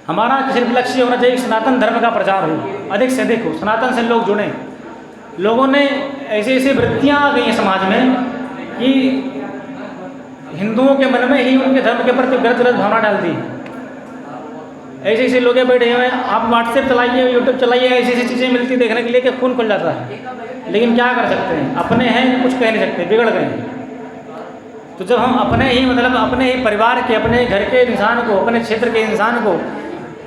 हमारा सिर्फ लक्ष्य होना चाहिए सनातन धर्म का प्रचार हो, अधिक से अधिक हो, सनातन से लोग जुड़ें। लोगों ने ऐसी ऐसी वृत्तियाँ आ गई हैं समाज में कि हिंदुओं के मन में ही उनके धर्म के प्रति गलत गलत भावना डालती है। ऐसे ऐसे लोग बैठे हुए हैं, आप व्हाट्सएप चलाइए, यूट्यूब चलाइए, ऐसी ऐसी चीज़ें मिलती देखने के लिए कि खून खुल जाता है। लेकिन क्या कर सकते हैं, अपने हैं कुछ कह नहीं सकते, बिगड़ गए हैं। तो जब हम अपने ही मतलब अपने ही परिवार के, अपने घर के इंसान को, अपने क्षेत्र के इंसान को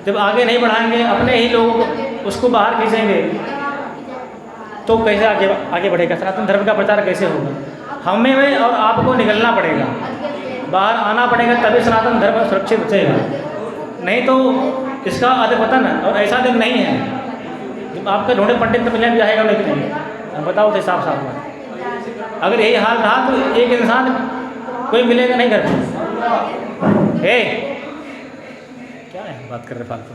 जब आगे नहीं बढ़ाएंगे, अपने ही लोग उसको बाहर खींचेंगे, तो कैसे आगे बढ़ेगा सनातन धर्म का प्रचार, कैसे होगा? हमें और आपको निकलना पड़ेगा, बाहर आना पड़ेगा, तभी सनातन धर्म सुरक्षित बचेगा। नहीं तो इसका अधपतन और ऐसा दिन नहीं है जब आपका ढूंढे पंडित तो मिलने भी जाएगा नहीं, बताओ तो साफ साफ बात। अगर यही हाल रहा तो एक इंसान कोई मिलेगा नहीं घर पर। क्या है बात कर रहे फालतू?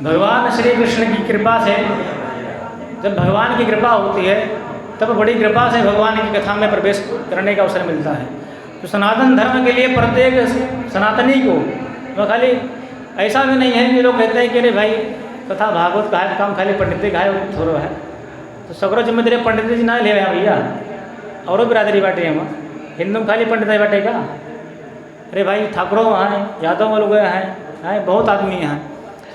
भगवान श्री कृष्ण की कृपा से, जब भगवान की कृपा होती है तब बड़ी कृपा से भगवान की कथा में प्रवेश करने का अवसर मिलता है। तो सनातन धर्म के लिए प्रत्येक सनातनी को, तो खाली ऐसा भी नहीं है कि लोग कहते हैं कि अरे भाई कथा भागवत का है काम, खाली पंडित का है थोड़ा है, तो सगरों जिम्मेदारी पंडित जी ना ले भैया, और बिरादरी बाटे हम हिंदू में खाली पंडित बाटेगा? अरे भाई ठाकुरों वहाँ हैं, यादव लोग हैं, बहुत आदमी हैं,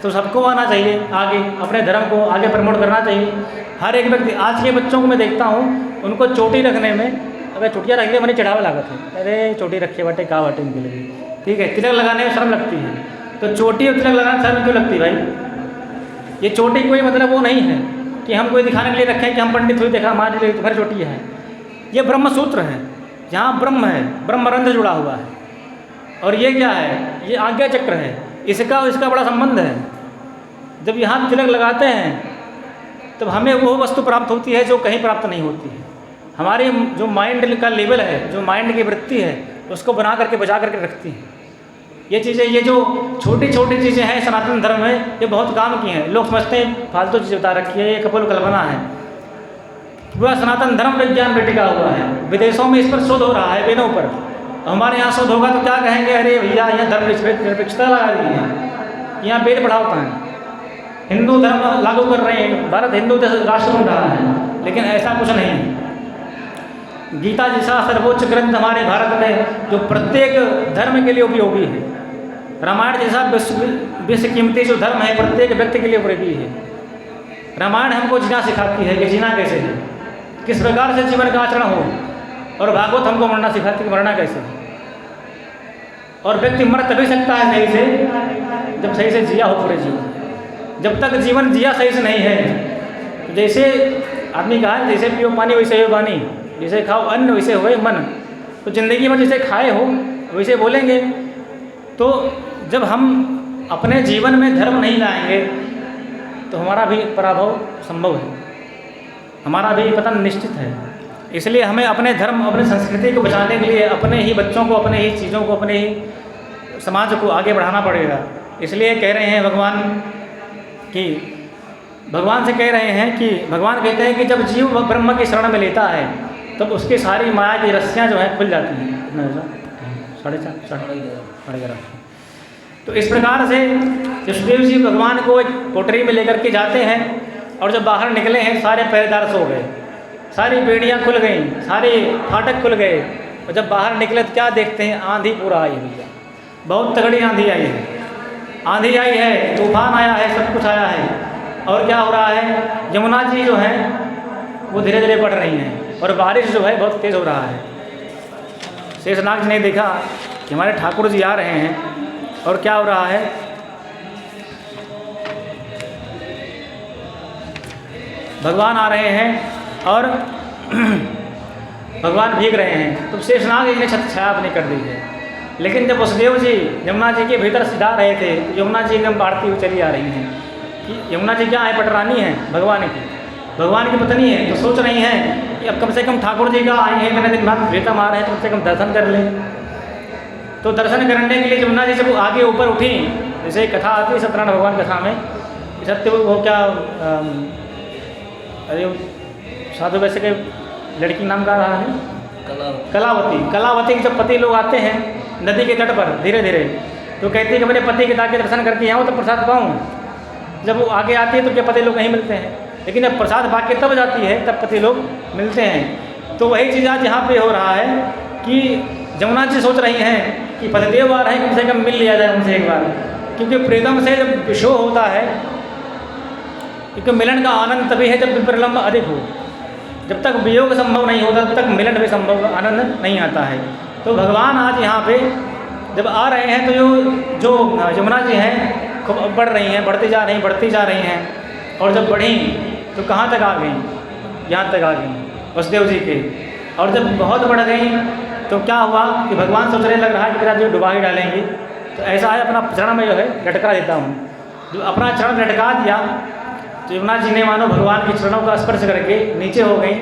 तो सबको आना चाहिए आगे, अपने धर्म को आगे प्रमोट करना चाहिए। हर एक व्यक्ति, आज के बच्चों को मैं देखता हूँ, उनको चोटी रखने में, अगर चोटियाँ रख लिया मैंने चढ़ावा लागत है, अरे चोटी रखे बाटे कहाँ बाटे इनके लिए, ठीक है। तिलक लगाने में शर्म लगती है, तो चोटी और तिलक लगाने में शर्म क्यों लगती है भाई? ये चोटी कोई मतलब वो नहीं है कि हम कोई दिखाने के लिए रखें कि हम पंडित हुए, देखा हमारे लिए तो घर चोटी है। ये ब्रह्म सूत्र है, जहाँ ब्रह्म है, ब्रह्मरंध्र जुड़ा हुआ है। और ये क्या है? ये आज्ञा चक्र है, इसका और इसका बड़ा संबंध है। जब यहाँ तिलक लगाते हैं तब हमें वो वस्तु प्राप्त होती है जो कहीं प्राप्त नहीं होती है। हमारे जो माइंड का लेवल है, जो माइंड की वृत्ति है, उसको बना करके बचा करके रखती है ये चीज़ें। ये जो छोटी छोटी चीज़ें हैं सनातन धर्म में, ये बहुत काम की हैं। लोग समझते हैं फालतू चीज़ बता रखी है, ये कपोल कल्पना है। पूरा सनातन धर्म विज्ञान पे टिका हुआ है, विदेशों में इस पर शोध हो रहा है, वेदों पर। हमारे यहाँ शोध होगा तो क्या कहेंगे, अरे भैया यहाँ धर्म निरपेक्षता लगा दी है, यहाँ वेद पढ़ाता है, हिंदू धर्म लागू कर रहे हैं, भारत हिंदू राष्ट्र बन रहा है। लेकिन ऐसा कुछ नहीं है। गीता जैसा सर्वोच्च ग्रंथ हमारे भारत में जो प्रत्येक धर्म के लिए उपयोगी है, रामायण जैसा विश्व कीमती जो धर्म है प्रत्येक व्यक्ति के लिए उपयोगी है। रामायण हमको जीना सिखाती है कि जीना कैसे है, किस प्रकार से जीवन का आचरण हो, और भागवत हमको मरना सिखाती है कि मरना कैसे है। और व्यक्ति मर तभी सकता है सही से जब सही से जिया हो पूरे जीवन। जब तक जीवन जिया सही से नहीं है, तो जैसे आदमी कहा जैसे पियो पानी वैसे हो वाणी, जैसे खाओ अन्न वैसे होए मन। तो ज़िंदगी में जैसे खाए हो वैसे बोलेंगे। तो जब हम अपने जीवन में धर्म नहीं लाएंगे तो हमारा भी पराभव संभव है, हमारा भी पतन निश्चित है। इसलिए हमें अपने धर्म, अपनी संस्कृति को बचाने के लिए अपने ही बच्चों को, अपने ही चीज़ों को, अपने ही समाज को आगे बढ़ाना पड़ेगा। इसलिए कह रहे हैं कि भगवान से कह रहे हैं कि भगवान कहते हैं कि जब जीव ब्रह्म की शरण में लेता है तब तो उसकी सारी माया की रस्सियाँ जो हैं खुल जाती हैं। 11:30 तो इस प्रकार से सुखदेव जी भगवान को एक कोठरी में लेकर के जाते हैं, और जब बाहर निकले हैं सारे पहरेदार सो गए, सारी बेड़ियाँ खुल गई, सारे फाटक खुल गए। और जब बाहर निकले तो क्या देखते हैं, आंधी पूरा आई भैया, बहुत तगड़ी आंधी आई है, आंधी आई है, तूफान आया है, सब कुछ आया है। और क्या हो रहा है, यमुना जी जो है वो धीरे धीरे बढ़ रही हैं, और बारिश जो है बहुत तेज़ हो रहा है। शेषनाग जी ने देखा कि हमारे ठाकुर जी आ रहे हैं, और क्या हो रहा है, भगवान आ रहे हैं और भगवान भीग रहे हैं। तो शेषनाग जी ने छत्र छाया अपनी कर दी है। लेकिन जब वसुदेव जी यमुना जी के भीतर सिधा रहे थे तो यमुना जी एकदम बढ़ती हुई चली आ रही हैं कि यमुना जी क्या है, पटरानी है भगवान की पत्नी है। तो सोच रही हैं कि अब कम से कम ठाकुर जी का आए हैं, इतने दिन बाद प्रीतम आ रहे हैं, कम से कम दर्शन कर लें। तो दर्शन करने के लिए यमुना जी जब आगे ऊपर उठी, जैसे कथा आती है सत्यनारायण भगवान कथा में, सत्य वो क्या अरे साधु वैसे के लड़की नाम का रहा है कलावती के जब पति लोग आते हैं नदी के तट पर धीरे धीरे, तो कहती है कि मेरे पति के ताकि दर्शन करके आऊँ तो प्रसाद पाऊँ। जब वो आगे आती है तो क्या पति लोग नहीं मिलते हैं, लेकिन जब प्रसाद भाग के तब जाती है तब पति लोग मिलते हैं। तो वही चीज़ आज यहाँ पे हो रहा है कि जमुना जी सोच रही हैं कि पतिदेव आ रहे हैं, कम से कम मिल लिया जाए उनसे एक बार, क्योंकि प्रीतम से जब विशोह होता है, क्योंकि मिलन का आनंद तभी है जब विप्रलम्ब अधिक हो। जब तक वियोग संभव नहीं होता तब तक मिलन भी संभव आनंद नहीं आता है। तो भगवान आज यहाँ पे जब आ रहे हैं तो जो यमुना जी हैं खूब बढ़ रही हैं, बढ़ती जा रही हैं, और जब बढ़ी तो कहाँ तक आ गई, यहाँ तक आ गई वसुदेव जी के। और जब बहुत बढ़ गई तो क्या हुआ कि भगवान सोचने लग रहा है कि मेरा जो डुबा ही डालेंगे, तो ऐसा है अपना चरण में जो है लटका देता हूँ। जो अपना चरण लटका दिया तो यमुना जी ने मानो भगवान के चरणों का स्पर्श करके नीचे हो गई।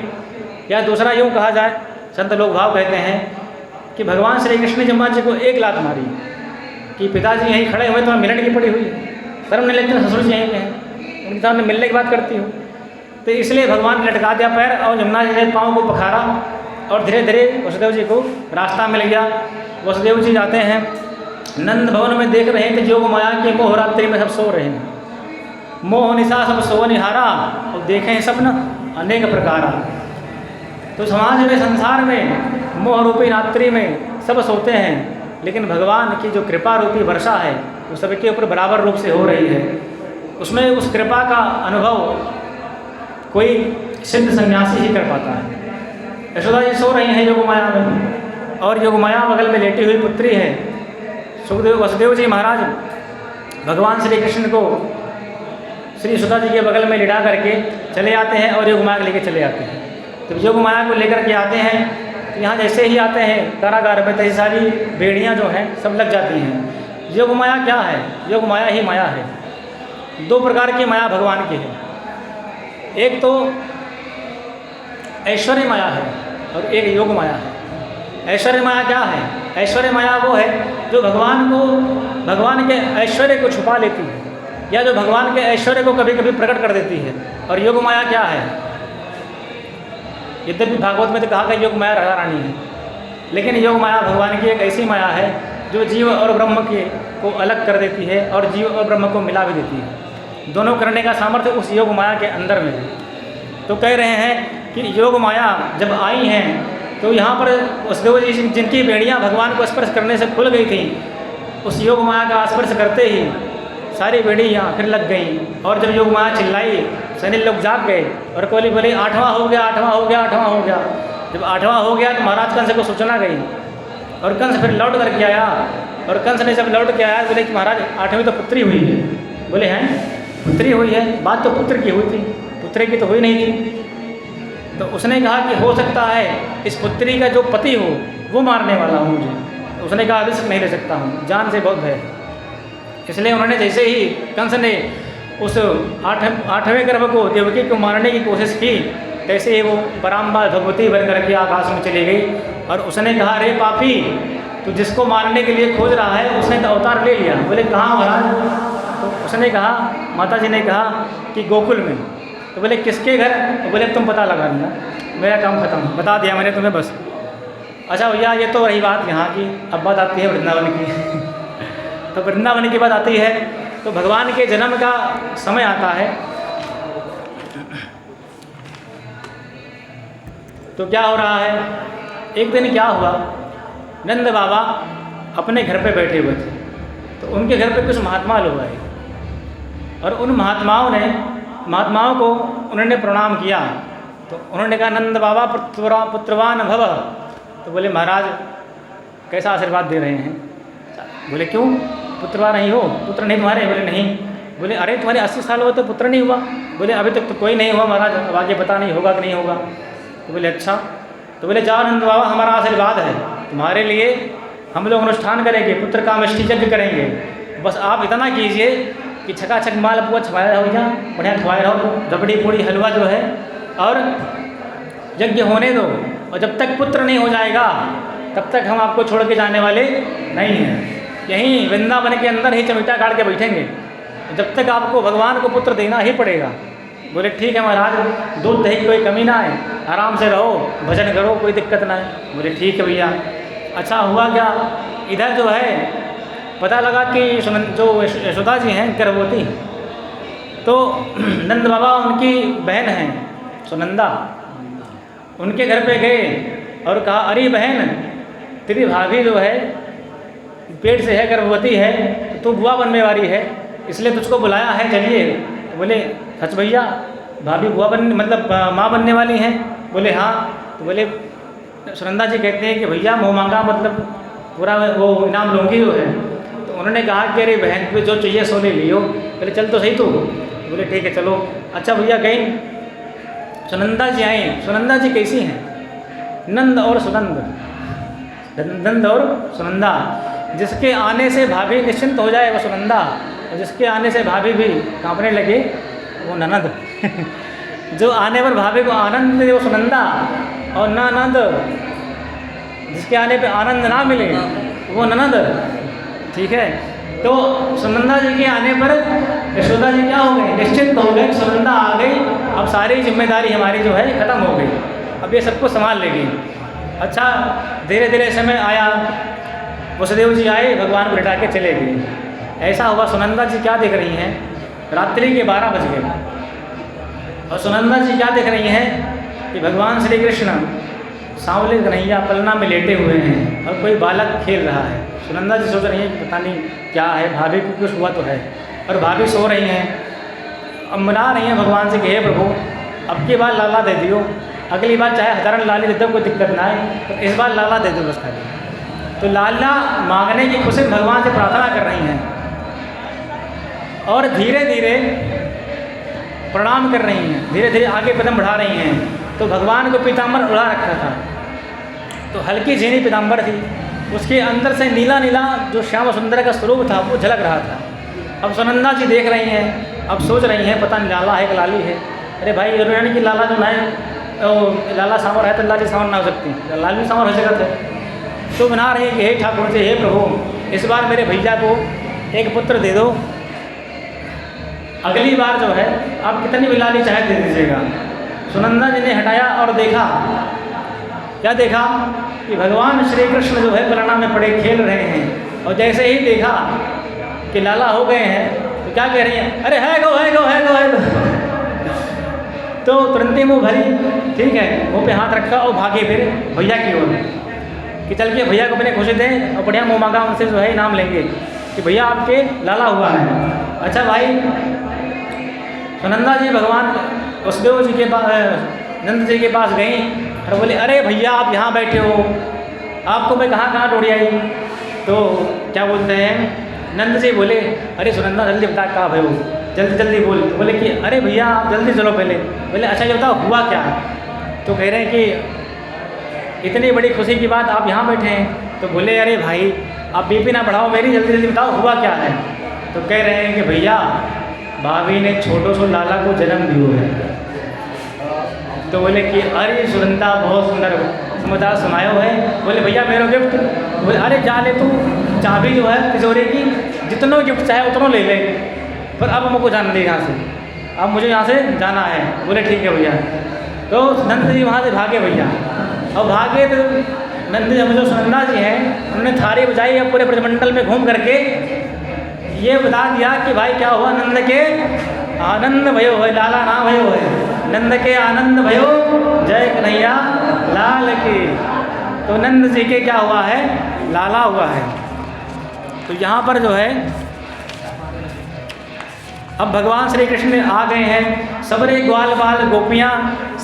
या दूसरा यूँ कहा जाए, संत लोग भाव कहते हैं कि भगवान श्री कृष्ण ने यमुना जी को एक लात मारी कि पिताजी यहीं खड़े हुए तो मैं मिलने की पड़ी हुई, शर्म नहीं लगती, ससुर जी यहीं पे हैं, उनके सामने मिलने की बात करती हूँ। तो इसलिए भगवान ने लटका दिया पैर और यमुना जी ने पाँव को पखारा और धीरे धीरे वसुदेव जी को रास्ता मिल गया। वसुदेव जी जाते हैं नंद भवन में, देख रहे हैं कि योग माया के मोह रात्रि में सब सो रहे हैं, मोह निशा सब सो निहारा, और देखें सब न अनेक प्रकारा। तो समाज में संसार में मोह रूपी रात्रि में सब सोते हैं, लेकिन भगवान की जो कृपा रूपी वर्षा है वो सबके ऊपर बराबर रूप से हो रही है। उसमें उस कृपा का अनुभव कोई सिद्ध सन्यासी ही कर पाता है। यशोदा जी सो रही हैं योग माया में, और योग माया बगल में लेटी हुई पुत्री है। सुखदेव वसुदेव जी महाराज भगवान श्री कृष्ण को श्री यशोदा जी के बगल में लिटा करके चले आते हैं और योग माया लेके चले आते हैं। तो योग माया को लेकर के आते हैं तो यहाँ जैसे ही आते हैं कारागार में, तो सारी बेड़ियाँ जो हैं सब लग जाती हैं। योग माया क्या है? योग माया ही माया है। दो प्रकार की माया भगवान की है, एक तो ऐश्वर्य माया है और एक योग माया है। ऐश्वर्य माया क्या है? ऐश्वर्य माया वो है जो भगवान के ऐश्वर्य को छुपा लेती है, या जो भगवान के ऐश्वर्य को कभी कभी प्रकट कर देती है। और योग माया क्या है? यद्यपि भागवत में तो कहा कि योग माया राधा रानी है, लेकिन योग माया भगवान की एक ऐसी माया है जो जीव और ब्रह्म को अलग कर देती है और जीव और ब्रह्म को मिला भी देती है। दोनों करने का सामर्थ्य उस योग माया के अंदर में है। तो कह रहे हैं कि योग माया जब आई हैं तो यहाँ पर वसुदेव जी जिनकी बेड़ियाँ भगवान को स्पर्श करने से खुल गई थी, उस योग माया का स्पर्श करते ही सारी बेड़ी यहाँ फिर लग गई। और जब योग माया चिल्लाई, सैन्य लोग जाग गए और कोली बोली 8वां हो गया, 8वां हो गया, 8वां हो गया। जब 8वां हो गया तो महाराज कंस को सूचना गई और कंस फिर लौट करके आया। और कंस ने जब लौट के आया बोले कि महाराज 8वीं तो पुत्री हुई है। बोले हैं पुत्री हुई है? बात तो पुत्र की हुई थी, पुत्र की तो हुई नहीं थी। तो उसने कहा कि हो सकता है इस पुत्री का जो पति हो वो मारने वाला हो मुझे। तो उसने कहा रिस्क नहीं ले सकता हूँ, जान से बहुत भय। इसलिए उन्होंने जैसे ही कंस ने उस 8वें गर्भ को देवकी को मारने की कोशिश की, तैसे ही वो पराम्बा भगवती बन करके आकाश में चली गई। और उसने कहा अरे पापी, तू जिसको मारने के लिए खोज रहा है उसने तो अवतार ले लिया। बोले कहाँ महाराज? तो उसने कहा, माता जी ने कहा कि गोकुल में। तो बोले किसके घर? तो बोले तुम पता लगा लेना, मेरा काम खत्म, बता दिया मैंने तुम्हें बस। अच्छा भैया ये तो रही बात यहाँ की, अब बात आती है वृंदावन की। तो वृंदावन की बात आती है तो भगवान के जन्म का समय आता है। तो क्या हो रहा है, एक दिन क्या हुआ, नंद बाबा अपने घर पे बैठे हुए थे, तो उनके घर पे कुछ महात्मा लोग आए और उन महात्माओं को उन्होंने प्रणाम किया। तो उन्होंने कहा नंद बाबा पुत्रवान भव। तो बोले महाराज कैसा आशीर्वाद दे रहे हैं? बोले क्यों पुत्रवान नहीं हो? पुत्र नहीं तुम्हारे? बोले नहीं। बोले अरे तुम्हारे 80 साल हुआ तो पुत्र नहीं हुआ? बोले अभी तक तो कोई नहीं हुआ महाराज, अब आगे पता नहीं होगा कि नहीं होगा। तो बोले अच्छा। तो बोले जाओ नंद बाबा हमारा आशीर्वाद है तुम्हारे लिए, हम लोग अनुष्ठान करेंगे, पुत्र का मिष्टि यज्ञ करेंगे, बस आप इतना कीजिए कि छकाछक माल पुआ छवाया हो जाए, बढ़िया खवाए रहो, रबड़ी पूड़ी हलवा जो है, और यज्ञ होने दो। और जब तक पुत्र नहीं हो जाएगा तब तक हम आपको छोड़ के जाने वाले नहीं हैं। यहीं वृंदावन के अंदर ही चमेटा काट के बैठेंगे, जब तक आपको भगवान को पुत्र देना ही पड़ेगा। बोले ठीक है महाराज, दूध दही कोई कमी ना है, आराम से रहो, भजन करो, कोई दिक्कत ना है। बोले ठीक है भैया। अच्छा हुआ क्या, इधर जो है पता लगा कि जो यशोदा जी हैं गर्भवती, तो नंद बाबा उनकी बहन हैं सुनंदा, उनके घर पे गए और कहा अरे बहन, तेरी भाभी जो है पेट से है, गर्भवती है, तो तू बुआ बनने वाली है, इसलिए तुझको बुलाया है, चलिए। तो बोले सच भैया, भाभी बुआ बनने मतलब माँ बनने वाली हैं? बोले हाँ। तो बोले सुनंदा जी कहते हैं कि भैया मुँह मांगा मतलब पूरा वो इनाम लूँगी जो है। तो उन्होंने कहा कि अरे बहन पे जो चाहिए सो ले लियो। बोले चल तो सही तू। बोले ठीक है चलो। अच्छा भैया गई, सुनंदा जी आई। सुनंदा जी कैसी हैं? नंद और सुनंद, नंद और सुनंदा। जिसके आने से भाभी निश्चिंत हो जाए वो सुनंदा, और जिसके आने से भाभी भी कांपने लगे वो ननद। जो आने पर भाभी को आनंद दे वो सुनंदा, और ननद जिसके आने पे आनंद ना मिले वो ननद। ठीक है, तो सुनंदा जी के आने पर यशोदा जी क्या हो गई? निश्चिंत हो गई, सुनंदा आ गई, अब सारी जिम्मेदारी हमारी जो है ख़त्म हो गई, अब ये सबको संभाल लेगी। अच्छा धीरे धीरे समय आया, वसुदेव जी आए, भगवान को लिटा के चले गए। ऐसा हुआ, सुनंदा जी क्या देख रही हैं? रात्रि के 12 बज गए और सुनंदा जी क्या देख रही हैं कि भगवान श्री कृष्ण सांवले कन्हैया पलना में लेटे हुए हैं और कोई बालक खेल रहा है। सुनंदा जी सोच रही हैं कि पता नहीं क्या है, भाभी को कुछ हुआ तो है, और भाभी सो रही हैं। अब मना रही हैं भगवान से कि हे प्रभु, अब की बार लाला दे दियो, अगली बार चाहे हजारन लाली दे दो, कोई दिक्कत ना आए, तो इस बार लाला दे दो बस खाली। तो लाला मांगने की खुशी में भगवान से प्रार्थना कर रही हैं और धीरे धीरे प्रणाम कर रही हैं, धीरे धीरे आगे कदम बढ़ा रही हैं। तो भगवान को पीताम्बर उड़ा रखा था, तो हल्की झीनी पीताम्बर थी, उसके अंदर से नीला नीला जो श्याम सुंदर का स्वरूप था वो झलक रहा था। अब सुनंदा जी देख रही हैं, अब सोच रही हैं पता नहीं लाला है कि लाली है। अरे भाई जरूरी की लाला जो ना है लाला सांवर है तो लाली सांवर ना हो सकती, लाली सांवर हो सकता है। तो बना रही है कि हे ठाकुर जी, हे प्रभु, इस बार मेरे भैया को एक पुत्र दे दो, अगली बार जो है आप कितनी भी लाली चाहे दे दीजिएगा। सुनंदा जी ने हटाया और देखा, क्या देखा कि भगवान श्री कृष्ण जो है पलना में पड़े खेल रहे हैं, और जैसे ही देखा कि लाला हो गए हैं तो क्या कह रही हैं? अरे है गो है गो है गो है गो। तो तुरंत ही मुँह भरी, ठीक है, मुँह पे हाथ रखा और भागे फिर भैया की ओर कि चल के भैया को अपने खुशी दें और बढ़िया मुँह मांगा उनसे जो है इनाम लेंगे कि भैया आपके लाला हुआ है। अच्छा भाई, सुनंदा जी भगवान वसुदेव जी के पास, नंद जी के पास गई और बोले अरे भैया आप यहाँ बैठे हो, आपको मैं कहाँ कहाँ ढूंढी आई। तो क्या बोलते हैं, नंद जी बोले अरे सुनंदा जल्दी बता कहाँ भाई हो, जल्दी जल्दी बोल। तो बोले कि अरे भैया आप जल्दी चलो पहले। बोले अच्छा ये बताओ हुआ क्या। तो कह रहे हैं कि इतनी बड़ी खुशी की बात आप यहाँ बैठे हैं। तो बोले अरे भाई आप बीपी ना बढ़ाओ मेरी, जल्दी जल्दी बताओ हुआ क्या है। तो कह रहे हैं कि भैया भाभी ने छोटो सो लाला को जन्म दियो है। तो बोले कि अरे सुनंदा बहुत सुंदर समाचार सुनायो है। बोले भैया मेरा गिफ्ट। बोले अरे जा ले तू, चाबी जो है तिजोरी की जितना गिफ्ट चाहे उतना ले ले, पर अब हमको जाना दे यहाँ से, अब मुझे यहाँ से जाना है। बोले ठीक है भैया। तो नंद जी वहाँ से भागे भैया, और भागे तो नंद जी जो सुनंदा जी हैं उन्होंने थारी बजाई और पूरे ब्रजमंडल में घूम करके ये बता दिया कि भाई क्या हुआ, नंद के आनंद भयो है, लाला ना भयो है, नंद के आनंद भयो, जय कन्हैया लाल की। तो नंद जी के क्या हुआ है, लाला हुआ है। तो यहाँ पर जो है अब भगवान श्री कृष्ण आ गए हैं, सबरे ग्वाल बाल गोपियाँ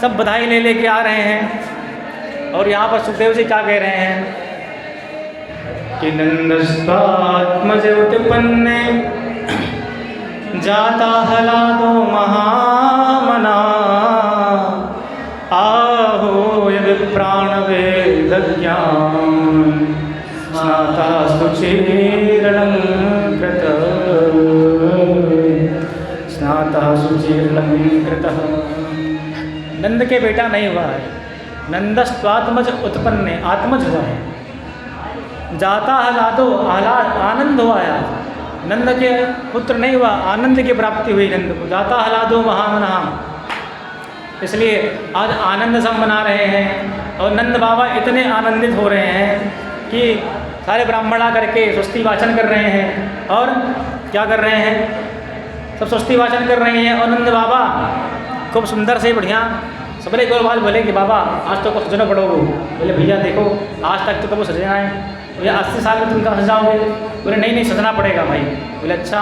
सब बधाई ले लेके आ रहे हैं। और यहाँ पर सुखदेव जी क्या कह रहे हैं कि नंदस्वात्मज उत्पन्ने जाता हलादो महामना, आहो विप्राण वेदज्ञान स्नाता सुचीर्णं कृतः, स्नाता सुचीर्णं कृतः। नंद के बेटा नहीं हुआ है, नंदस्वात्मज उत्पन्ने, आत्मज हुआ है। जाता हलादो, आनंद हुआ है आज, नंद के पुत्र नहीं हुआ, आनंद की प्राप्ति हुई नंद को। जाता हलादो महामना, इसलिए आज आनंद सब मना रहे हैं। और नंद बाबा इतने आनंदित हो रहे हैं कि सारे ब्राह्मण आकर के स्वस्ति वाचन कर रहे हैं। और क्या कर रहे हैं, सब स्वस्ति वाचन कर रहे हैं। और नंद बाबा खूब सुंदर से बढ़िया सबले गोलमाल बोले कि बाबा आज तो कुछ सजना पड़ोगे। बोले भैया देखो आज तक तो कब सजना है, भैया 80 साल में तुम कहाँ सजाओगे। बोले नहीं नहीं सजना पड़ेगा भाई। बोले अच्छा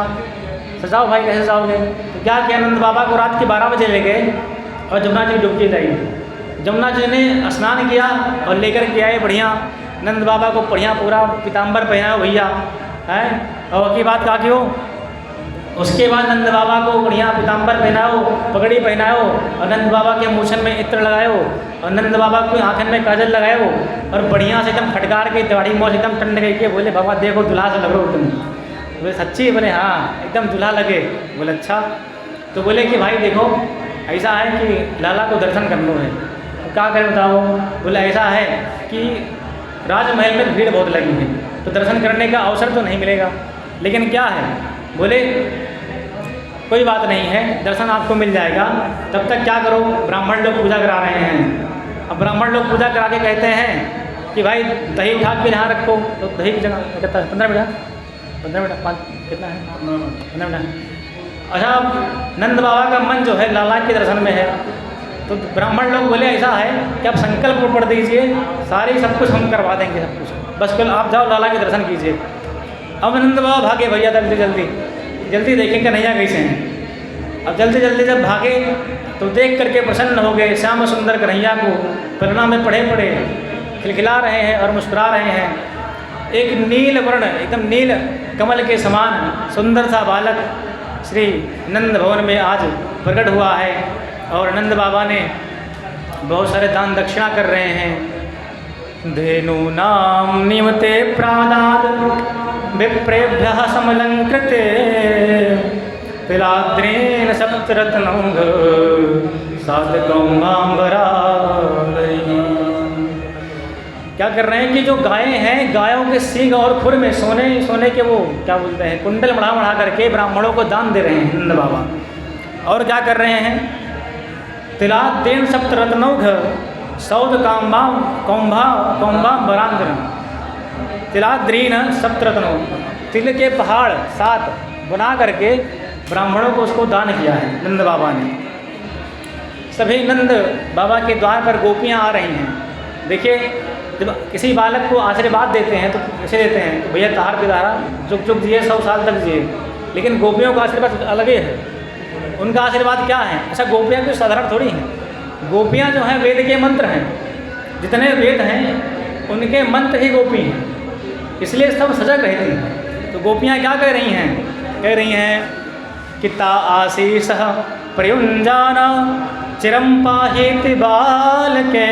सजाओ भाई, कैसे सजाओगे। तो क्या किया, नंद बाबा को रात के 12 बजे ले गए और जमुना जी डुबकी लाई। जमुना जी ने स्नान किया और लेकर के आए बढ़िया नंद बाबा को बढ़िया पूरा पीताम्बर पहनाओ भैया है। और की बात कहा कि हो, उसके बाद नंद बाबा को बढ़िया पीताम्बर पहनाओ, पगड़ी पहनाओ और नंद बाबा के मूछन में इत्र लगाओ और नंद बाबा को आँखन में काजल लगाओ और बढ़िया से एकदम फटकार के दाढ़ी मोछ एकदम टंड गई के बोले बाबा देखो दुल्हा से लग रहे हो तुम। बोले सच्ची। बोले हाँ एकदम दुल्हा लगे। बोले अच्छा। तो बोले कि भाई देखो ऐसा है कि लाला को दर्शन करना है। क्या करें बताओ। बोले ऐसा है कि राजमहल में भीड़ बहुत लगी है तो दर्शन करने का अवसर तो नहीं मिलेगा, लेकिन क्या है, बोले कोई बात नहीं है दर्शन आपको मिल जाएगा। तब तक क्या करो, ब्राह्मण लोग पूजा करा रहे हैं। अब ब्राह्मण लोग पूजा करा के कहते हैं कि भाई दही उठा के यहाँ रखो। तो दही की जगह कहता है 15 मिनट 5 कितना है 15 मिनट। अच्छा नंद बाबा का मन जो है लाला के दर्शन में है। तो ब्राह्मण लोग बोले ऐसा है कि आप संकल्प पढ़ दीजिए, सारी सब कुछ हम करवा देंगे सब कुछ, बस कल आप जाओ लाला के दर्शन कीजिए। अब नंद बाबा भागे भैया जल्दी देखें कन्हैया कैसे हैं। अब जल्दी जब भागे तो देख करके प्रसन्न हो गए। श्याम सुंदर कन्हैया को परिणाम में पढ़े खिलखिला रहे हैं और मुस्कुरा रहे हैं। एक नील वर्ण एकदम नील कमल के समान सुंदर सा बालक श्री नंद भवन में आज प्रकट हुआ है। और नंद बाबा ने बहुत सारे दान दक्षिणा कर रहे हैं। धेनु नाम निमते प्रादाद विप्रेभ्यः समलंकृते तिलाद्रेन सप्तरत्नौघ साधकौमाम्बरालयी। क्या कर रहे हैं कि जो गायें हैं गायों के सींग और खुर में सोने के वो क्या बोलते हैं कुंडल बढ़ा करके ब्राह्मणों को दान दे रहे हैं नंद बाबा। और क्या कर रहे हैं, तिलाद्रेन सप्तरत्नौघ सौद कौम्बाम्बरांध्र। तिलाद्रीन सप्तरत्नों, तिल के पहाड़ 7 बना करके ब्राह्मणों को उसको दान किया है नंद बाबा ने। सभी नंद बाबा के द्वार पर गोपियाँ आ रही हैं। देखिए जब किसी बालक को आशीर्वाद देते हैं तो कैसे देते हैं, तो भैया तार पितारा जुग जुग जिए 100 साल तक जिए। लेकिन गोपियों का आशीर्वाद अलग ही है। उनका आशीर्वाद क्या है, अच्छा गोपियाँ कोई साधारण थोड़ी हैं। गोपियाँ जो हैं वेद के मंत्र हैं, जितने वेद हैं उनके मंत्र ही गोपी हैं, इसलिए सब सजग रहती हैं। तो गोपियाँ क्या कह रही हैं कि ता आशीष प्रयुंजाना चिरम पाहिति बालके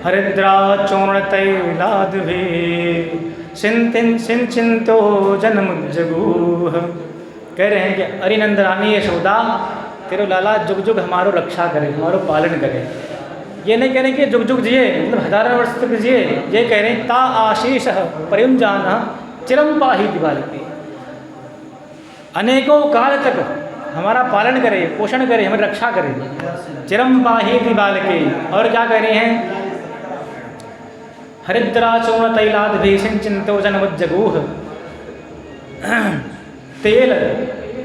हरिद्रा चूर्ण तैलाद्भि सिंचिंतो जन्म जगूह। कह रहे हैं कि अरे नंद रानी यशोदा तेरे लाला जुग जुग हमारो रक्षा करे, हमारो पालन करे। ये नहीं कह रहे कि जुग जुग जिए मतलब हजारों वर्ष तक जिए, ये कह रहे हैं ता आशीष प्रयुंजाना चिरम पाहिति बालके, अनेकों काल तक हमारा पालन करे, पोषण करे, हमारी रक्षा करे। चिरम पाहिति बालके। और क्या कह रहे हैं, हरिद्रा चूर्ण तैलाद्भि सिंचिंतो जन्मज्जगूह। तेल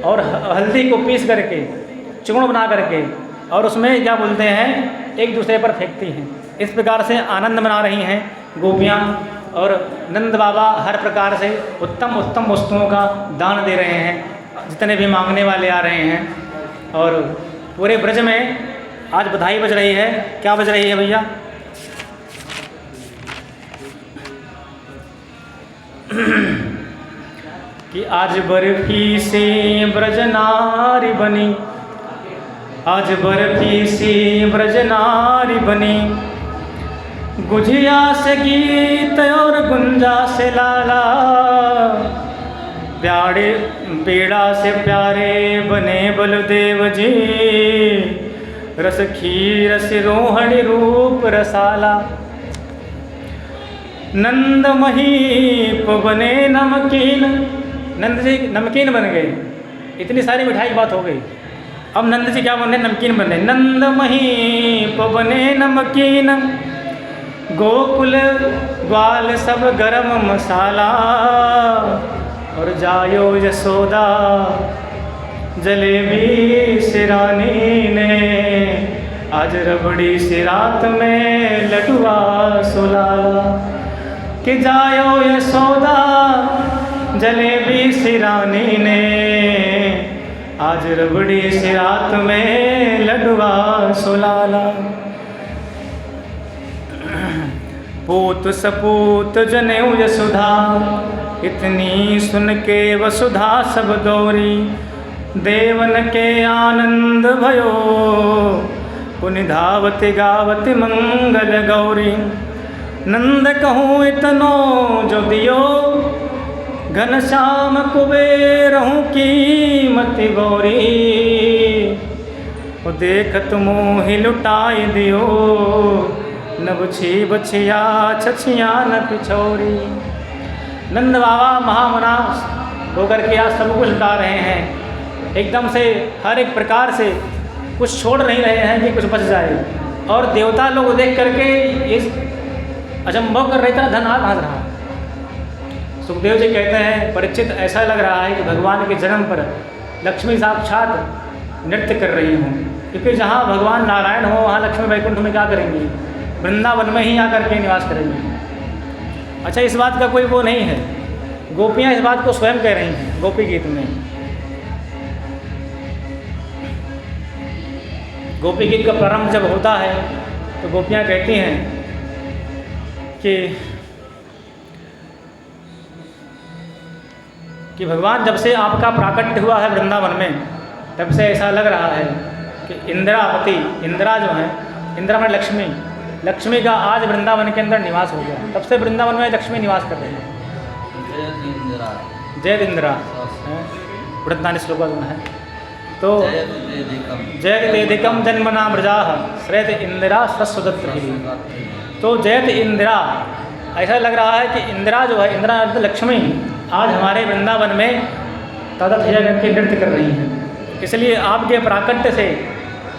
और हल्दी को पीस करके चूर्ण बना करके और उसमें क्या बोलते हैं एक दूसरे पर फेंकती हैं। इस प्रकार से आनंद मना रही हैं गोपियाँ। और नंद बाबा हर प्रकार से उत्तम उत्तम वस्तुओं का दान दे रहे हैं, जितने भी मांगने वाले आ रहे हैं। और पूरे ब्रज में आज बधाई बज रही है। क्या बज रही है भैया, कि आज बर्फी से ब्रज नारी बनी, आज बर्फी से ब्रज नारी बनी, गुझिया से गीत और गुंजा से लाला, प्यारे पेड़ा से प्यारे बने बलदेव जी, रस खीर से रोहणी रूप रसाला, नंद महीप बने नमकीन। नंद जी नमकीन बन गए, इतनी सारी मिठाई की बात हो गई। अब नंद जी क्या बने, नमकीन बने। नंद महीप बने नमकीन, गोकुल ग्वाल सब गरम मसाला, और जायो यशोदा जलेबी सिरानी ने, आज रबड़ी सी रात में लडुआ सुलाला। कि जायो यशोदा जलेबी सिरानी ने, आज रबड़ी सी रात में लडुआ सुलाला। पूत सपूत जनेऊ यशोदा, इतनी सुन के वसुधा सब दौरी, देवन के आनंद भयो, पुनि धावति गावति मंगल गौरी। नंद कहूँ इतनो जो दियो, घनश्याम कुबेरहूँ की मति गौरी, देखत मोहि लुटाई दियो, नबछी बछिया छछिया न पिछौरी। नंद बाबा महामना होकर के आज सब कुछ लुटा रहे हैं, एकदम से हर एक प्रकार से कुछ छोड़ नहीं रहे हैं कि कुछ बच जाए। और देवता लोग देख करके इस अचंभव कर रहे थे, धन आ कहाँ रहा। सुखदेव जी कहते हैं परीक्षित ऐसा लग रहा है कि भगवान के जन्म पर लक्ष्मी साक्षात नृत्य कर रही हूँ, क्योंकि जहाँ भगवान नारायण हो वहाँ लक्ष्मी वैकुंठ में क्या करेंगी, वृंदावन में ही आकर के निवास करेंगी। अच्छा, इस बात का कोई वो नहीं है, गोपियाँ इस बात को स्वयं कह रही हैं गोपी गीत में। गोपी गीत का प्रारंभ जब होता है तो गोपियाँ कहती हैं कि भगवान जब से आपका प्राकट्य हुआ है वृंदावन में, तब से ऐसा लग रहा है कि इंद्रावती, इंद्रा जो है, इंद्रा में लक्ष्मी, लक्ष्मी का आज वृंदावन के अंदर निवास हो गया। तब से वृंदावन में लक्ष्मी निवास कर रही है। जयद इंद्रा वृंदावन श्लोक है। तो जयत तेधिकम जन्मना मृजाः श्रेत इंदिरा सस्वदत्र। तो जयत इंदिरा, ऐसा लग रहा है कि इंदिरा जो है, इंदिरा लक्ष्मी आज हमारे वृंदावन में तादा थैया करके नृत्य कर रही हैं। इसलिए आपके प्राकट्य से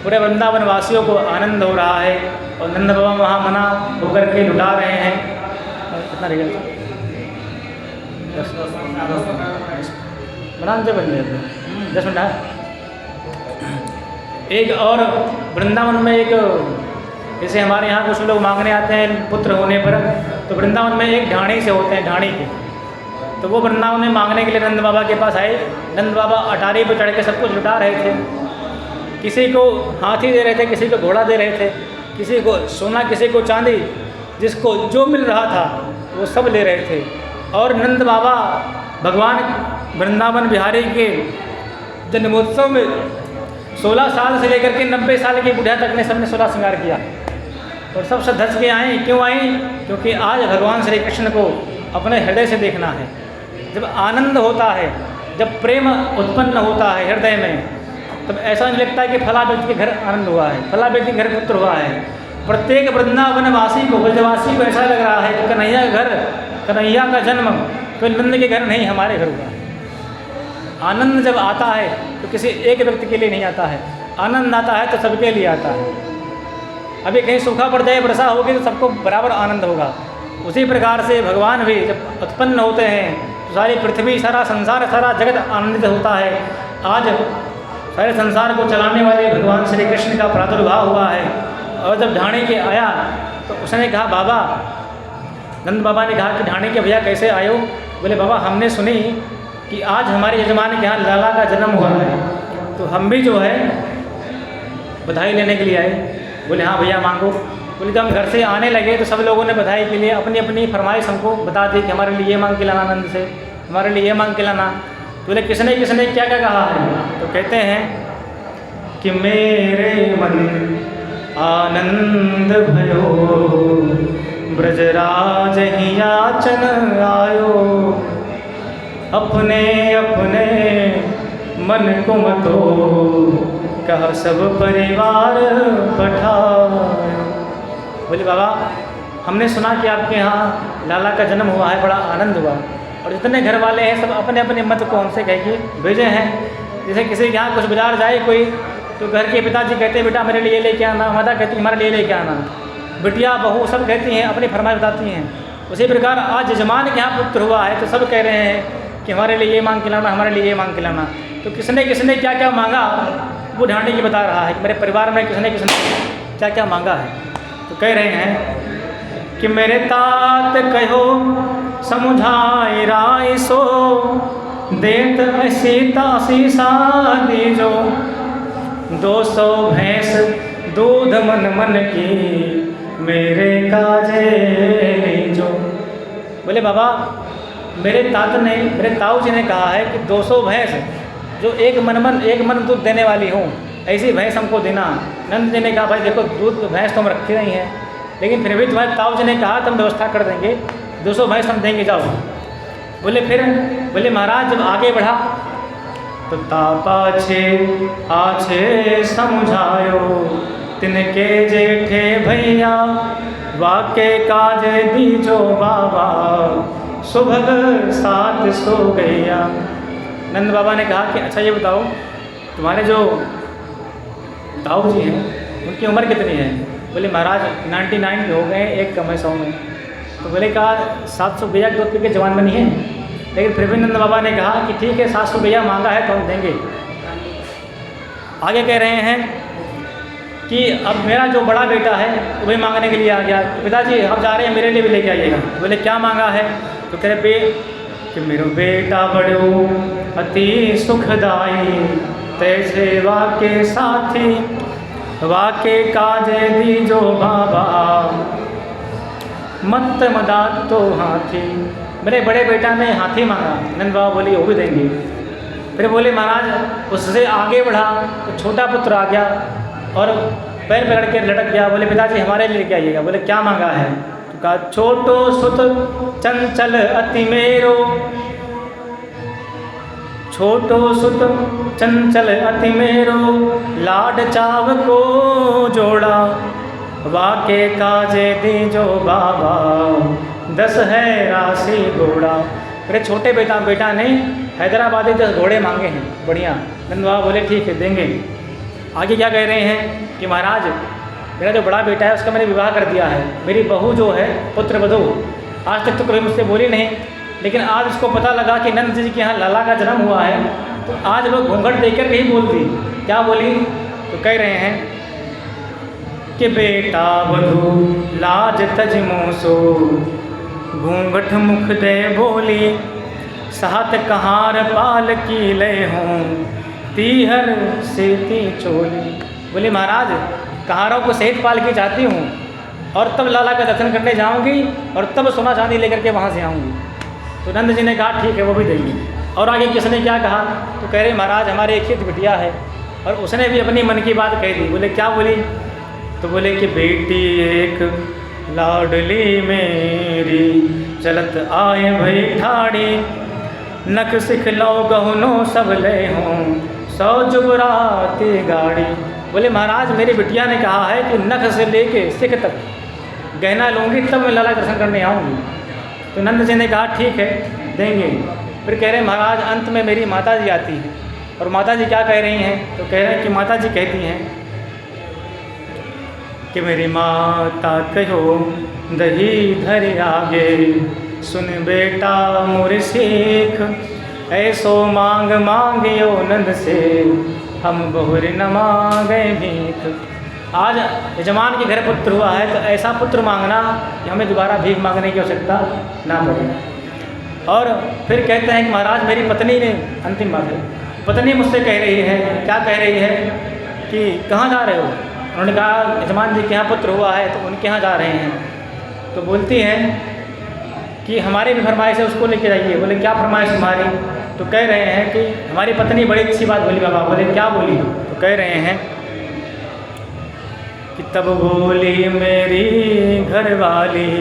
पूरे वृंदावन वासियों को आनंद हो रहा है और नंद बाबा वहाँ मना होकर के लुटा रहे हैं। कितना रहेगा? 10 मिनट है। एक और वृंदावन में एक, जैसे हमारे यहाँ कुछ लोग मांगने आते हैं पुत्र होने पर, तो वृंदावन में एक ढाणी से होते हैं, ढाणी के। तो वो वृंदावन में मांगने के लिए नंद बाबा के पास आए। नंद बाबा अटारी पर चढ़ के सब कुछ लुटा रहे थे। किसी को हाथी दे रहे थे, किसी को घोड़ा दे रहे थे, किसी को सोना, किसी को चांदी, जिसको जो मिल रहा था वो सब ले रहे थे। और नंद बाबा भगवान वृंदावन बिहारी के जन्मोत्सव में 16 साल से लेकर के 90 साल की बुढ़िया तक ने सबने 16 श्रृंगार किया और सब धस के आई। क्यों आई? क्योंकि आज भगवान श्री कृष्ण को अपने हृदय से देखना है। जब आनंद होता है, जब प्रेम उत्पन्न होता है हृदय में, तब ऐसा नहीं लगता है कि फला व्यक्ति के घर आनंद हुआ है, फला व्यक्ति के घर पुत्र हुआ है। प्रत्येक वृंदावन वासी को, ब्रजवासी को ऐसा लग रहा है कि कन्हैया का घर, कन्हैया का जन्म कोई नंद के घर नहीं, हमारे घर हुआ है। आनंद जब आता है तो किसी एक व्यक्ति के लिए नहीं आता है, आनंद आता है तो सबके लिए आता है। अभी कहीं सूखा पड़ जाए, वर्षा होगी तो सबको बराबर आनंद होगा। उसी प्रकार से भगवान भी जब उत्पन्न होते हैं तो सारी पृथ्वी, सारा संसार, सारा जगत आनंदित होता है। आज सारे संसार को चलाने वाले भगवान श्री कृष्ण का प्रादुर्भाव हुआ है। और जब ढाणी के आया तो उसने कहा, बाबा, नंद बाबा ने कहा कि ढाणी के भैया कैसे आयो? बोले, बाबा हमने सुनी कि आज हमारे यजमान के यहाँ लाला का जन्म हुआ है, तो हम भी जो है बधाई लेने के लिए आए। बोले, हाँ भैया मांगो। बोले, जब हम घर से आने लगे तो सब लोगों ने बधाई के लिए अपनी अपनी फरमाइश हमको बता दी कि हमारे लिए ये मांग के लाना, आनंद से हमारे लिए ये मांग के लाना। बोले, किसने किसने क्या क्या कहा है? तो कहते हैं कि मेरे मन आनंद भयो, ब्रजराज ही याचन आयो, अपने अपने मन को मतो, कहा सब परिवार पठायो। बोले, बाबा हमने सुना कि आपके यहाँ लाला का जन्म हुआ है, बड़ा आनंद हुआ, और जितने घर वाले हैं सब अपने अपने मत को हमसे कह के भेजे हैं। जैसे किसी के यहाँ कुछ बाजार जाए कोई, तो घर के पिताजी कहते हैं बेटा मेरे लिए लेके आना, माता कहती हमारे लिए लेके आना। बिटिया बहू सब कहती हैं, अपनी फरमाइश बताती हैं। उसी प्रकार आज यजमान के यहाँ पुत्र हुआ है तो सब कह रहे हैं कि हमारे लिए ये मांग के लाना, हमारे लिए ये मांग के लाना। तो किसने किसने क्या क्या मांगा वो ढांडी की बता रहा है कि मेरे परिवार में किसने किसने क्या क्या मांगा है। तो कह रहे हैं कि मेरे तात कहो समुझाई राय सो, देत सीता सीसा दीजो, 200 भैंस दूध मन मन की, मेरे काजे लीजो। बोले बाबा मेरे ताऊ जी ने कहा है कि 200 भैंस जो एक मन दूध देने वाली हूँ, ऐसी भैंस हमको देना। नंद जी ने कहा भाई देखो दूध भैंस तो हम रखे नहीं हैं, लेकिन फिर भी तुम्हारे ताऊ जी ने कहा तो हम व्यवस्था कर देंगे, 200 भैंस हम देंगे, जाओ। बोले महाराज जब आगे बढ़ा तो तापाछे आछे समझायो, तिनके जेठे भैया, वाके काज दीजो बाबा, सुभग साथ सो गैया। नंद बाबा ने कहा कि अच्छा ये बताओ तुम्हारे जो ताऊ जी हैं उनकी उम्र कितनी है? बोले महाराज 99 हो गए, एक कम है 100 में। तो बोले कहा 700 भैया दूध पी के जवान बनी है। लेकिन फिर भी नंद बाबा ने कहा कि ठीक है 700 भैया मांगा है तो हम देंगे। आगे कह रहे हैं कि अब मेरा जो बड़ा बेटा है वही मांगने के लिए आ गया। पिताजी आप जा रहे हैं, मेरे लिए भी लेके आइएगा। बोले क्या मांगा है? तो कह रहे कि मेरो बेटा बड़ो अति सुखदाई, तैसे वाके साथी, वाके काजे दीजो बाबा, मत मदात तो हाथी। मेरे बड़े बेटा ने हाथी मांगा। नंद बाबा बोले वो भी देंगे। फिर बोले महाराज उससे आगे बढ़ा तो छोटा पुत्र आ गया और पैर पकड़ के लटक गया। बोले पिताजी हमारे लिए लेके आइएगा। बोले क्या मांगा है? तो कहा छोटो सुत चंचल अति मेरो, छोटो सुत चंचल अति मेरो, लाड चाव को जोड़ा, वाके काजे दीजो बाबा, 10 है राशि घोड़ा। मेरे छोटे बेटा ने हैदराबादी 10 घोड़े मांगे हैं बढ़िया। नंद बाबा बोले ठीक है देंगे। आगे क्या कह रहे हैं कि महाराज मेरा जो बड़ा बेटा है उसका मैंने विवाह कर दिया है। मेरी बहू जो है पुत्र वधू आज तक तो कभी मुझसे बोली नहीं, लेकिन आज उसको पता लगा कि नंद जी के यहाँ लाला का जन्म हुआ है तो आज वो घूंघट देकर के ही बोल दी। क्या बोली? तो कह रहे हैं कि बेटा वधू लाज तज मोसो, घूंघट मुख दे बोली, सात कहार पाल की ले हूँ, तीहर सेती चोली। बोली महाराज कहारों को सहित पाल की जाती हूँ और तब लाला का दर्शन करने जाऊँगी और तब सोना चांदी लेकर के वहाँ से आऊँगी। तो नंद जी ने कहा ठीक है वो भी देंगे। और आगे किसने क्या कहा? तो कह रहे महाराज हमारे एक ही बिटिया है और उसने भी अपनी मन की बात कह दी। बोले क्या बोली? तो बोले कि बेटी एक लाडली मेरी, चलत आए भई ठाड़ी, नख सिख लो गहनो सब ले हों, 100 जुबराती गाड़ी। बोले महाराज मेरी बिटिया ने कहा है कि नख से लेके सिख तक गहना लूँगी तब मैं लाला दर्शन करने आऊँगी। तो नंद जी ने कहा ठीक है देंगे। फिर कह रहे महाराज अंत में मेरी माता जी आती हैं और माता जी क्या कह रही हैं? तो कह रहे हैं कि माता जी कहती हैं कि मेरी माता कहो दही धर आगे, सुन बेटा मोर सीख, ऐसो मांग मांगियो नंद से, हम बहुर न मांगे भीख। आज यजमान के घर पुत्र हुआ है तो ऐसा पुत्र मांगना कि हमें दोबारा भीख मांगने की आवश्यकता ना पड़े। और फिर कहते हैं कि महाराज मेरी पत्नी ने, अंतिम बात है, पत्नी मुझसे कह रही है, क्या कह रही है कि कहाँ जा रहे हो? उन्होंने कहा यजमान जी के यहाँ पुत्र हुआ है तो उनके यहाँ जा रहे हैं। तो बोलती हैं कि हमारी भी फरमाइश है उसको लेके जाइए। बोले क्या फरमाइश तुम्हारी? तो कह रहे हैं कि हमारी पत्नी बड़ी अच्छी बात बोली बाबा। बोले क्या बोली? तो कह रहे हैं कि तब बोली मेरी घरवाली,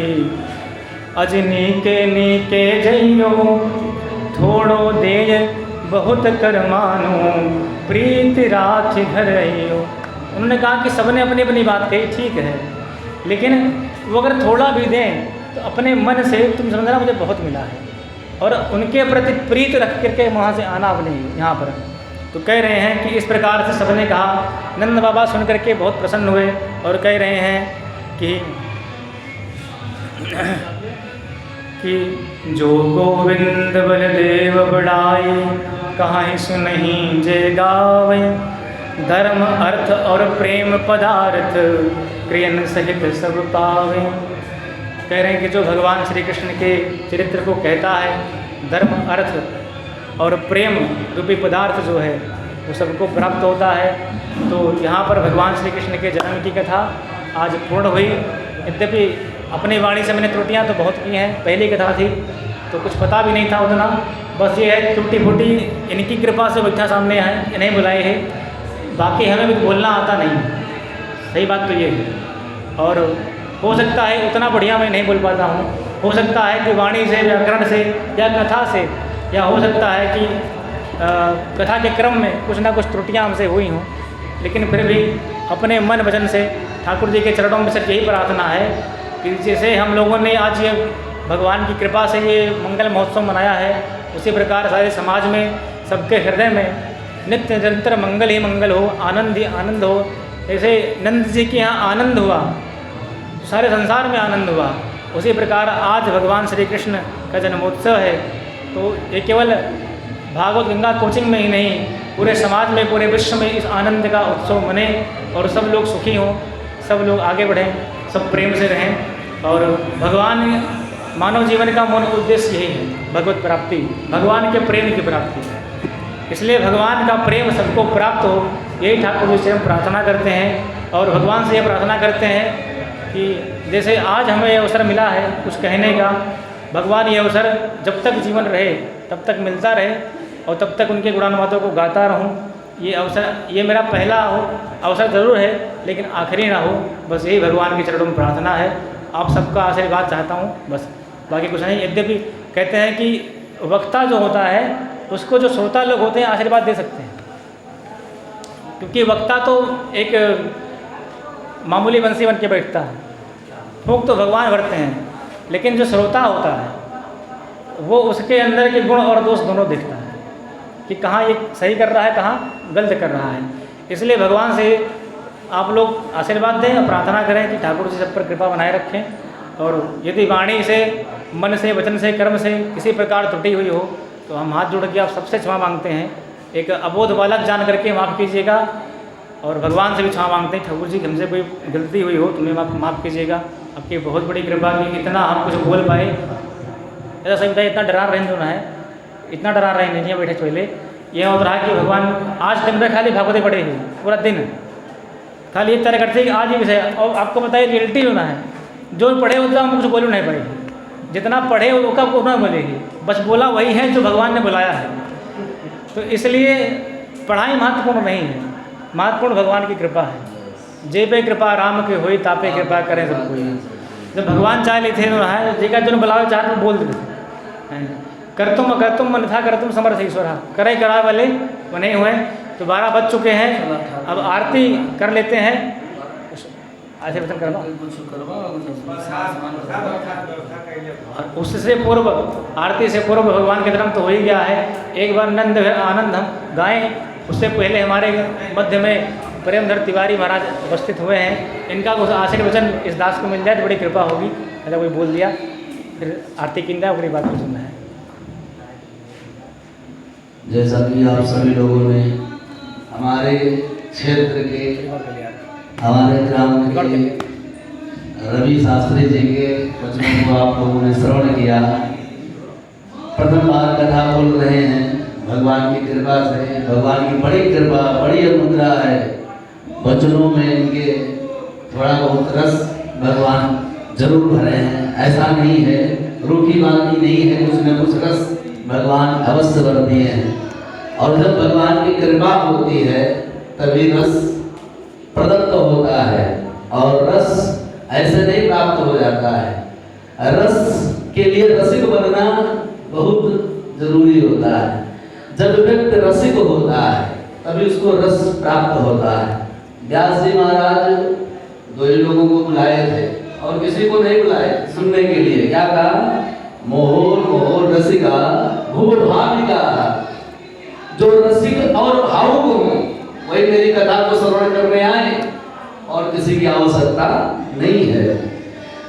अजनी के नीके जइयो, थोड़ो दे बहुत कर मानो, प्रीत राख घर आइयो। उन्होंने कहा कि सबने अपनी अपनी बात कही ठीक है, लेकिन वो अगर थोड़ा भी दें तो अपने मन से तुम समझना मुझे बहुत मिला है और उनके प्रति प्रीत रख करके वहाँ से आना अपने यहाँ पर। तो कह रहे हैं कि इस प्रकार से सबने कहा। नंद बाबा सुन करके बहुत प्रसन्न हुए और कह रहे हैं कि कि जो गोविंद बलदेव बड़ाई, कहाँ सुनहीं जे गावे। धर्म अर्थ और प्रेम पदार्थ, क्रियन सहित सब पावे। कह रहे हैं कि जो भगवान श्री कृष्ण के चरित्र को कहता है, धर्म अर्थ और प्रेम रूपी पदार्थ जो है वो सबको प्राप्त होता है। तो यहाँ पर भगवान श्री कृष्ण के जन्म की कथा आज पूर्ण हुई। यद्यपि अपनी वाणी से मैंने त्रुटियाँ तो बहुत की हैं, पहली कथा थी तो कुछ पता भी नहीं था उतना, बस ये है त्रुटि फूटी इनकी कृपा से बैठा सामने है, इन्हें बुलाए है, बाकी हमें भी बोलना आता नहीं। सही बात तो ये है। और हो सकता है उतना बढ़िया मैं नहीं बोल पाता हूँ, हो सकता है कि वाणी से, व्याकरण से या कथा से, या हो सकता है कि कथा के क्रम में कुछ ना कुछ त्रुटियाँ हमसे हुई हों, लेकिन फिर भी अपने मन वचन से ठाकुर जी के चरणों में सिर्फ यही प्रार्थना है कि जैसे हम लोगों ने आज ये भगवान की कृपा से ये मंगल महोत्सव मनाया है, उसी प्रकार सारे समाज में, सबके हृदय में नित्य निरंतर मंगल ही मंगल हो, आनंद ही आनंद हो। जैसे नंद जी के यहाँ आनंद हुआ, सारे संसार में आनंद हुआ, उसी प्रकार आज भगवान श्री कृष्ण का जन्मोत्सव है। तो ये केवल भागवत गंगा कोचिंग में ही नहीं, पूरे समाज में, पूरे विश्व में इस आनंद का उत्सव मने और सब लोग सुखी हों, सब लोग आगे बढ़ें, सब प्रेम से रहें। और भगवान, मानव जीवन का मूल उद्देश्य यही है, भगवत प्राप्ति, भगवान के प्रेम की प्राप्ति। इसलिए भगवान का प्रेम सबको प्राप्त हो, यही ठाकुर जी से हम प्रार्थना करते हैं। और भगवान से ये प्रार्थना करते हैं कि जैसे आज हमें ये अवसर मिला है कुछ कहने का, भगवान ये अवसर जब तक जीवन रहे तब तक मिलता रहे और तब तक उनके गुणानुवादों को गाता रहूं। ये अवसर, ये मेरा पहला अवसर ज़रूर है, लेकिन आखिरी ना हो, बस यही भगवान के चरणों में प्रार्थना है। आप सबका आशीर्वाद चाहता हूँ, बस, बाकी कुछ नहीं। यद्यपि कहते हैं कि वक्ता जो होता है उसको जो श्रोता लोग होते हैं आशीर्वाद दे सकते हैं, क्योंकि वक्ता तो एक मामूली बंसी बन के बैठता है, फूंक तो भगवान भरते हैं, लेकिन जो श्रोता होता है वो उसके अंदर के गुण और दोष दोनों देखता है कि कहाँ ये सही कर रहा है, कहाँ गलत कर रहा है। इसलिए भगवान से आप लोग आशीर्वाद दें और प्रार्थना करें कि ठाकुर जी सब पर कृपा बनाए रखें। और यदि वाणी से, मन से, वचन से, कर्म से किसी प्रकार त्रुटि हुई हो तो हम हाथ जोड़ के आप सबसे क्षमा मांगते हैं। एक अबोध बालक जान करके माफ़ कीजिएगा, और भगवान से भी क्षमा मांगते हैं, ठाकुर जी हमसे कोई गलती हुई हो तुम्हें माफ़ कीजिएगा। आपकी बहुत बड़ी कृपा की इतना हम कुछ बोल पाए। ऐसा सही बताइए, इतना डरा रहे जो ना है, इतना डरा रहे नहीं बैठे पहले। यह हो रहा है कि भगवान आज दिन में खाली भागवते पड़े हैं, पूरा दिन खाली एक तरह करते हैं आज ही विषय। और आपको बताइए रियलिटी होना है, जो पढ़े उतना हम कुछ बोलू नहीं पाएगी, जितना पढ़े वो कब उतना बोलेगी, बस बोला वही है जो भगवान ने बुलाया है। तो इसलिए पढ़ाई महत्वपूर्ण नहीं है, महत्वपूर्ण भगवान की कृपा है। जे पे कृपा राम के होई, तापे कृपा करें सब कोई। जब भगवान चाह लेते हैं तो जेका जो बुलावे चाह तो बोल देते हैं। करतुम मन था करतुम समर्थ ईश्वरा, करे करा वाले बने हुए। तो 12 बज चुके हैं, अब आरती कर लेते हैं। आशीर्वचन करवा, उससे पूर्व, आरती से पूर्व भगवान के धर्म तो हो ही गया है। एक बार नंद आनंद हम गाएं, उससे पहले हमारे मध्य में प्रेमधर तिवारी महाराज उपस्थित हुए हैं, इनका कुछ आशीर्वचन इस दास को मिल जाए तो बड़ी कृपा होगी। ऐसा कोई बोल दिया, फिर आरती की जाए, बड़ी बात को सुनना है। जैसा कि आप सभी लोगों ने हमारे क्षेत्र के, हमारे ग्राम के रवि शास्त्री जी के वचनों को आप लोगों ने श्रवण किया। प्रथम बार कथा बोल रहे हैं, भगवान की कृपा से, भगवान की बड़ी कृपा, बड़ी अनुग्रह है। वचनों में इनके थोड़ा बहुत रस भगवान जरूर भरे हैं, ऐसा नहीं है, रूखी बात नहीं है, कुछ न कुछ रस भगवान अवश्य भर दिए हैं। और जब भगवान की कृपा होती है तभी रस प्रदत्त होता है, और रस ऐसे नहीं प्राप्त हो जाता है। रस के लिए रसिक बनना बहुत जरूरी होता है। जब व्यक्ति रसिक होता है तभी उसको रस प्राप्त होता है। व्यास जी महाराज 2 ही लोगों को बुलाए थे और किसी को नहीं बुलाए सुनने के लिए। क्या कहा? मोहर मोहर रसिका भूर भाविका। जो रसिक और भावुक हो वही मेरी कथा को श्रवण करने आए, और किसी की आवश्यकता नहीं है।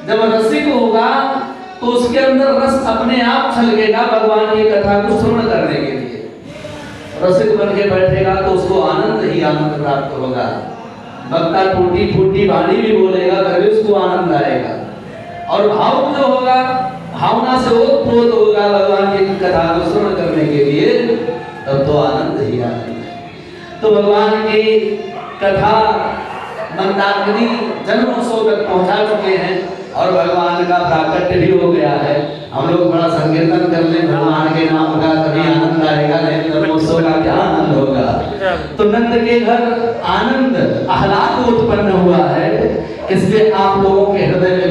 जब रसिक होगा तो उसके अंदर रस अपने आप छलकेगा भगवान की कथा को श्रवण करने के लिए। रसिक बन के बैठेगा तो उसको आनंद ही आनंद प्राप्त होगा। वक्ता टूटी फूटी वाणी भी बोलेगा तभी उसको आनंद आएगा। और भाव जो होगा, भावना से ओतप्रोत होगा भगवान की कथा को श्रवण करने के लिए, तब तो आनंद ही आनंद है। तो भगवान की कथा मंदाकिनी जन्मोत्सव तक पहुंचा चुके हैं और भगवान का प्राकट्य भी हो गया है। हम लोग बड़ा संकीर्तन कर ले भगवान के नाम का, तभी आनंद आएगा, नहीं जन्मोत्सव का क्या आनंद होगा। तो नंद के घर आनंद आह्लाद उत्पन्न हुआ है, इसलिए आप लोगों के हृदय में